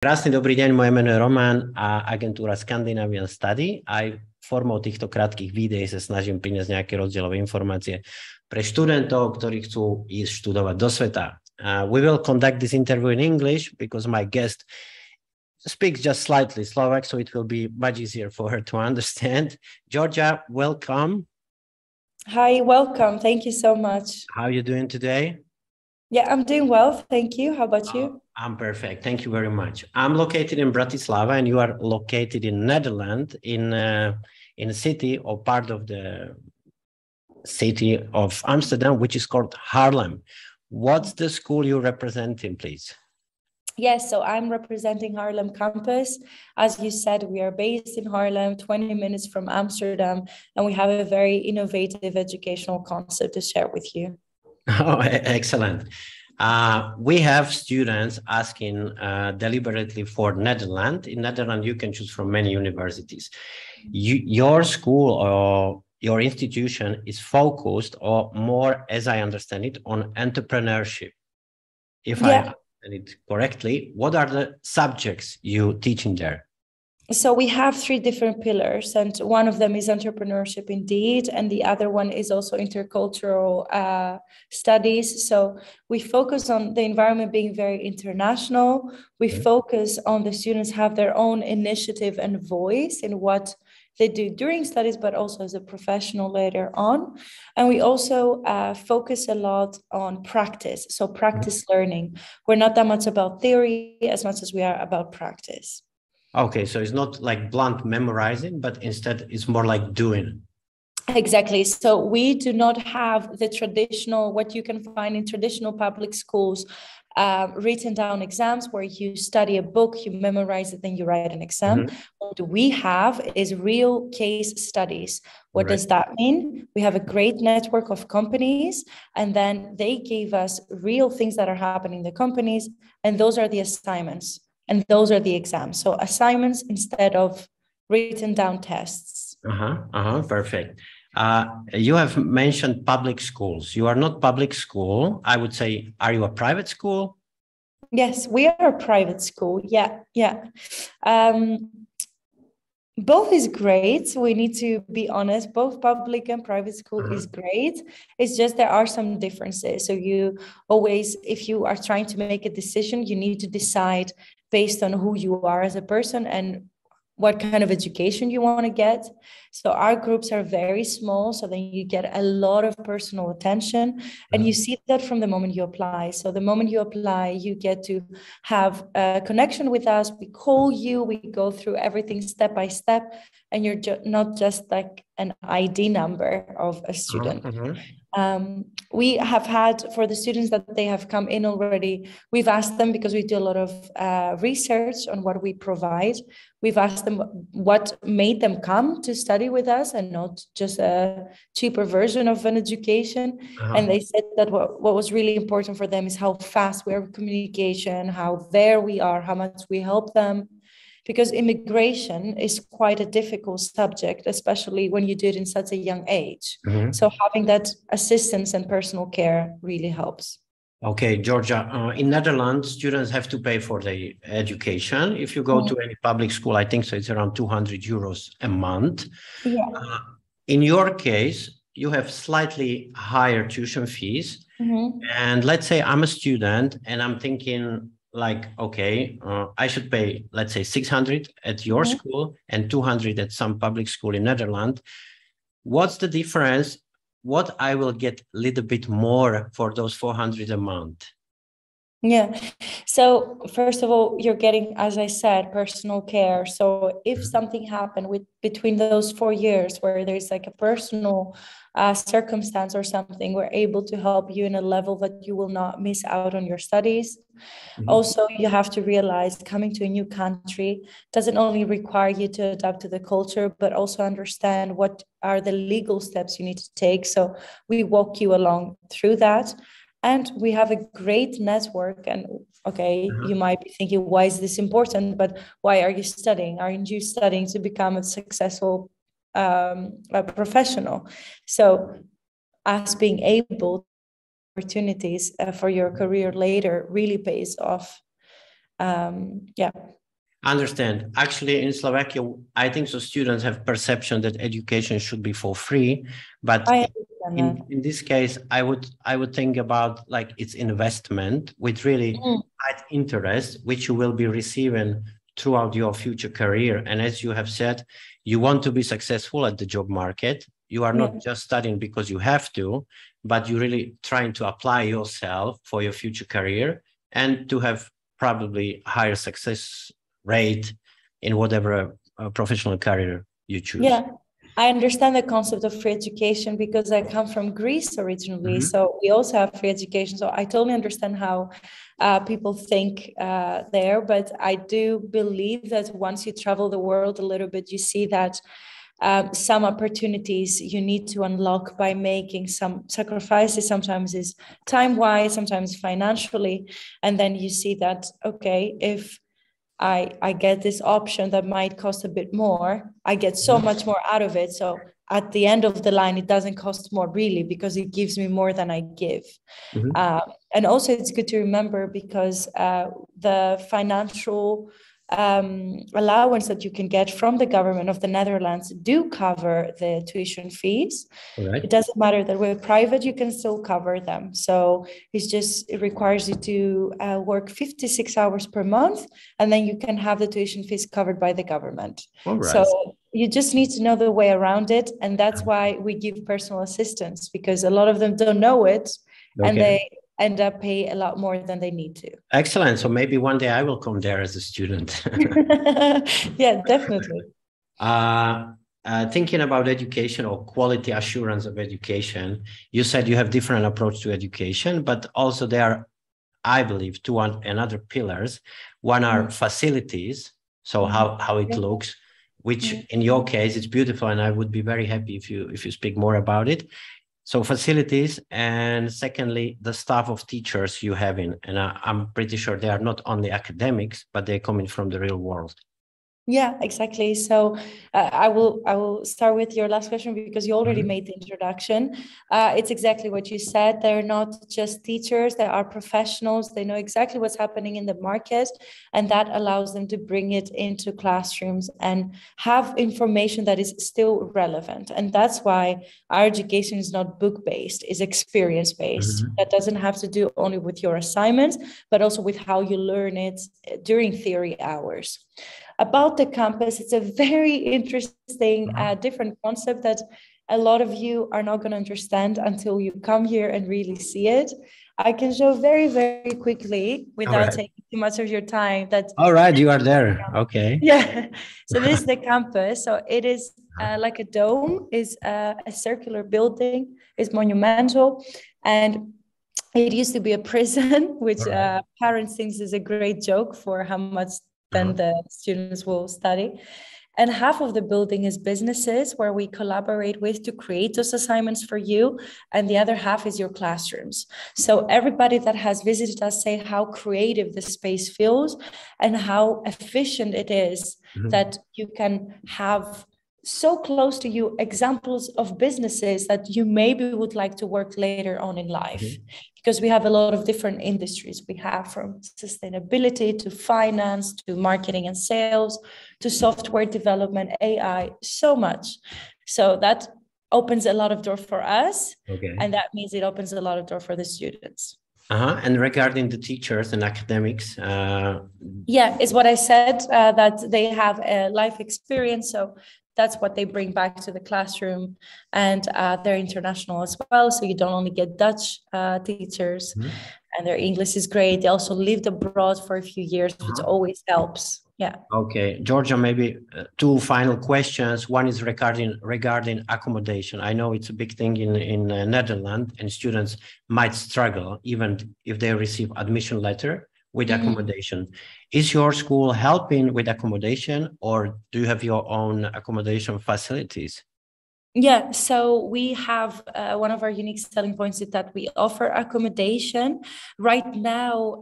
Krásny dobrý deň, moje meno je Roman a agentúra Scandinavian Study. Aj formou týchto krátkych videí sa snažím priniesť nejaké rozdielové informácie pre študentov, ktorí chcú ísť študovať do sveta. We will conduct this interview in English because my guest speaks just slightly Slovak, so it will be much easier for her to understand. Georgia, welcome. Hi, welcome. Thank you so much. How are you doing today? Yeah, I'm doing well. Thank you. How about you? I'm perfect. Thank you very much. I'm located in Bratislava and you are located in Netherlands in a city or part of the city of Amsterdam, which is called Haarlem. What's the school you're representing, please? Yes, so I'm representing Haarlem Campus. As you said, we are based in Haarlem, 20 minutes from Amsterdam, and we have a very innovative educational concept to share with you. Oh, excellent. We have students asking deliberately for Netherlands. In Netherlands, you can choose from many universities. Your school or your institution is focused or more, as I understand it, on entrepreneurship. If I understand it correctly, what are the subjects you teach in there? So we have 3 different pillars, and one of them is entrepreneurship indeed, and the other one is also intercultural studies. So we focus on the environment being very international. We focus on the students have their own initiative and voice in what they do during studies, but also as a professional later on. And we also focus a lot on practice, so practice learning. We're not that much about theory as much as we are about practice. Okay, so it's not like blunt memorizing, but instead it's more like doing. Exactly. So we do not have the traditional, what you can find in traditional public schools, written down exams where you study a book, you memorize it, then you write an exam. What we have is real case studies. What does that mean? We have a great network of companies, and then they gave us real things that are happening in the companies, and those are the assignments. And those are the exams. So assignments instead of written down tests. Perfect. You have mentioned public schools. You are not public school. I would say, are you a private school? Yes, we are a private school. Yeah. Both is great. We need to be honest. Both public and private school is great. It's just there are some differences. So you always, if you are trying to make a decision, you need to decide based on who you are as a person and what kind of education you want to get. So our groups are very small, so then you get a lot of personal attention, and you see that from the moment you apply. So the moment you apply, you get to have a connection with us. We call you, we go through everything step by step, and you're not just like an ID number of a student. We have had, for the students that they have come in already, we've asked them, because we do a lot of research on what we provide. We've asked them what made them come to study with us and not just a cheaper version of an education. And they said that what was really important for them is how fast we are with communication, how there we are, how much we help them. Because immigration is quite a difficult subject, especially when you do it in such a young age. So having that assistance and personal care really helps. Okay, Georgia, in Netherlands, students have to pay for the education. If you go to any public school, I think so it's around 200 euros a month. Yeah. In your case, you have slightly higher tuition fees. And let's say I'm a student and I'm thinking, like, okay, I should pay, let's say 600 at your school and 200 at some public school in Netherlands. What's the difference? What I will get a little bit more for those 400 a month? Yeah. So first of all, you're getting, as I said, personal care. So if something happened between those 4 years where there's like a personal circumstance or something, we're able to help you in a level that you will not miss out on your studies. Also, you have to realize coming to a new country doesn't only require you to adapt to the culture, but also understand what are the legal steps you need to take. So we walk you along through that. And we have a great network. And okay, you might be thinking, why is this important? But why are you studying? Aren't you studying to become a successful professional? So us being able opportunities for your career later really pays off. Yeah. Understand. Actually, in Slovakia, I think so students have perception that education should be for free, but in this case, I would think about like its investment with really high interest, which you will be receiving throughout your future career. And as you have said, you want to be successful at the job market. You are not just studying because you have to, but you're really trying to apply yourself for your future career and to have probably higher success rate in whatever professional career you choose. Yeah, I understand the concept of free education because I come from Greece originally. So we also have free education. So I totally understand how people think there. But I do believe that once you travel the world a little bit, you see that some opportunities you need to unlock by making some sacrifices. Sometimes is time-wise, sometimes financially. And then you see that, okay, if I get this option that might cost a bit more, I get so much more out of it. So at the end of the line, it doesn't cost more really because it gives me more than I give. And also it's good to remember because the financial allowance that you can get from the government of the Netherlands do cover the tuition fees. Right. It doesn't matter that we're private, you can still cover them. So it requires you to work 56 hours per month, and then you can have the tuition fees covered by the government. Right. So you just need to know the way around it. And that's why we give personal assistance, because a lot of them don't know it, and they end up pay a lot more than they need to. Excellent. So maybe one day I will come there as a student. Yeah, definitely. Thinking about education or quality assurance of education, you said you have different approach to education, but also there are, I believe, two another pillars. One are facilities, so how it looks, which in your case it's beautiful, and I would be very happy if you speak more about it. So facilities, and secondly, the staff of teachers you have in, and I'm pretty sure they are not only academics, but they're coming from the real world. Yeah, exactly. So I will start with your last question because you already made the introduction. It's exactly what you said. They're not just teachers, they are professionals. They know exactly what's happening in the market, and that allows them to bring it into classrooms and have information that is still relevant. And that's why our education is not book-based, it's experience-based. That doesn't have to do only with your assignments, but also with how you learn it during theory hours. About the campus, it's a very interesting, different concept that a lot of you are not going to understand until you come here and really see it. I can show very, very quickly without taking too much of your time. All right, you are there. Okay. Yeah. So this is the campus. So it is like a dome, is a circular building, is monumental. And it used to be a prison, which parents think is a great joke for how much then the students will study. And half of the building is businesses where we collaborate with to create those assignments for you. And the other half is your classrooms. So everybody that has visited us say how creative the space feels and how efficient it is that you can have so close to you examples of businesses that you maybe would like to work later on in life. Because we have a lot of different industries. We have from sustainability to finance, to marketing and sales, to software development, AI, so much. So that opens a lot of doors for us. And that means it opens a lot of doors for the students. And regarding the teachers and academics? Yeah, it's what I said, that they have a life experience. So that's what they bring back to the classroom, and they're international as well. So you don't only get Dutch teachers, and their English is great. They also lived abroad for a few years, which always helps. Yeah. Okay, Georgia, maybe two final questions. One is regarding accommodation. I know it's a big thing in Netherlands, and students might struggle even if they receive admission letter with accommodation. Is your school helping with accommodation, or do you have your own accommodation facilities? Yeah, so we have one of our unique selling points is that we offer accommodation. Right now,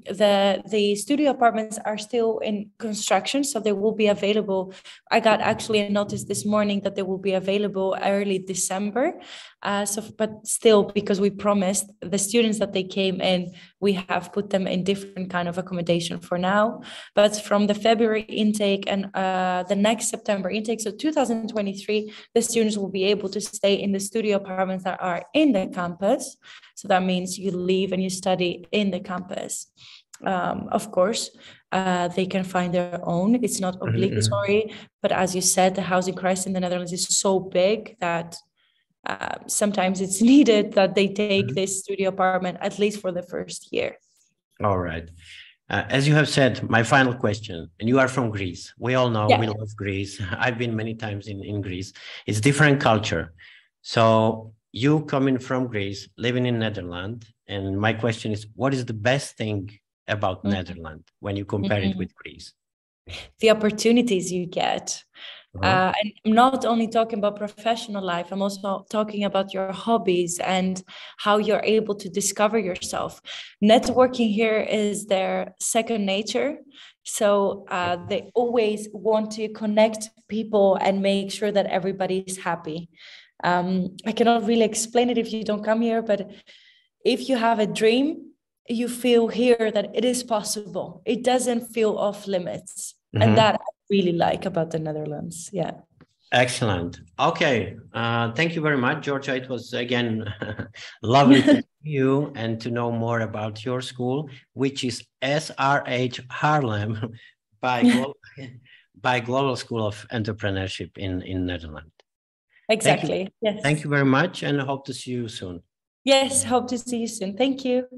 the studio apartments are still in construction, so they will be available. I got actually a notice this morning that they will be available early December. But still, because we promised the students that they came in, we have put them in different kind of accommodation for now. But from the February intake and the next September intake, so 2023, the students will be able to stay in the studio apartments that are in the campus. So that means you live and you study in the campus. Of course, they can find their own. It's not obligatory, but as you said, the housing crisis in the Netherlands is so big that sometimes it's needed that they take this studio apartment, at least for the first year. All right. As you have said, my final question, and you are from Greece. We all know we love Greece. I've been many times in Greece. It's different culture. So you coming from Greece, living in Netherlands, and my question is, what is the best thing about Netherlands when you compare it with Greece? The opportunities you get. And I'm not only talking about professional life, I'm also talking about your hobbies and how you're able to discover yourself. Networking here is their second nature. So they always want to connect people and make sure that everybody is happy. I cannot really explain it if you don't come here, but if you have a dream, you feel here that it is possible. It doesn't feel off limits. And that I really like about the Netherlands. Yeah. Excellent. Okay. Thank you very much, Georgia. It was, again, lovely to meet you and to know more about your school, which is SRH Haarlem by Global School of Entrepreneurship in Netherlands. Exactly. Yes. Thank you very much, and I hope to see you soon. Yes, hope to see you soon. Thank you.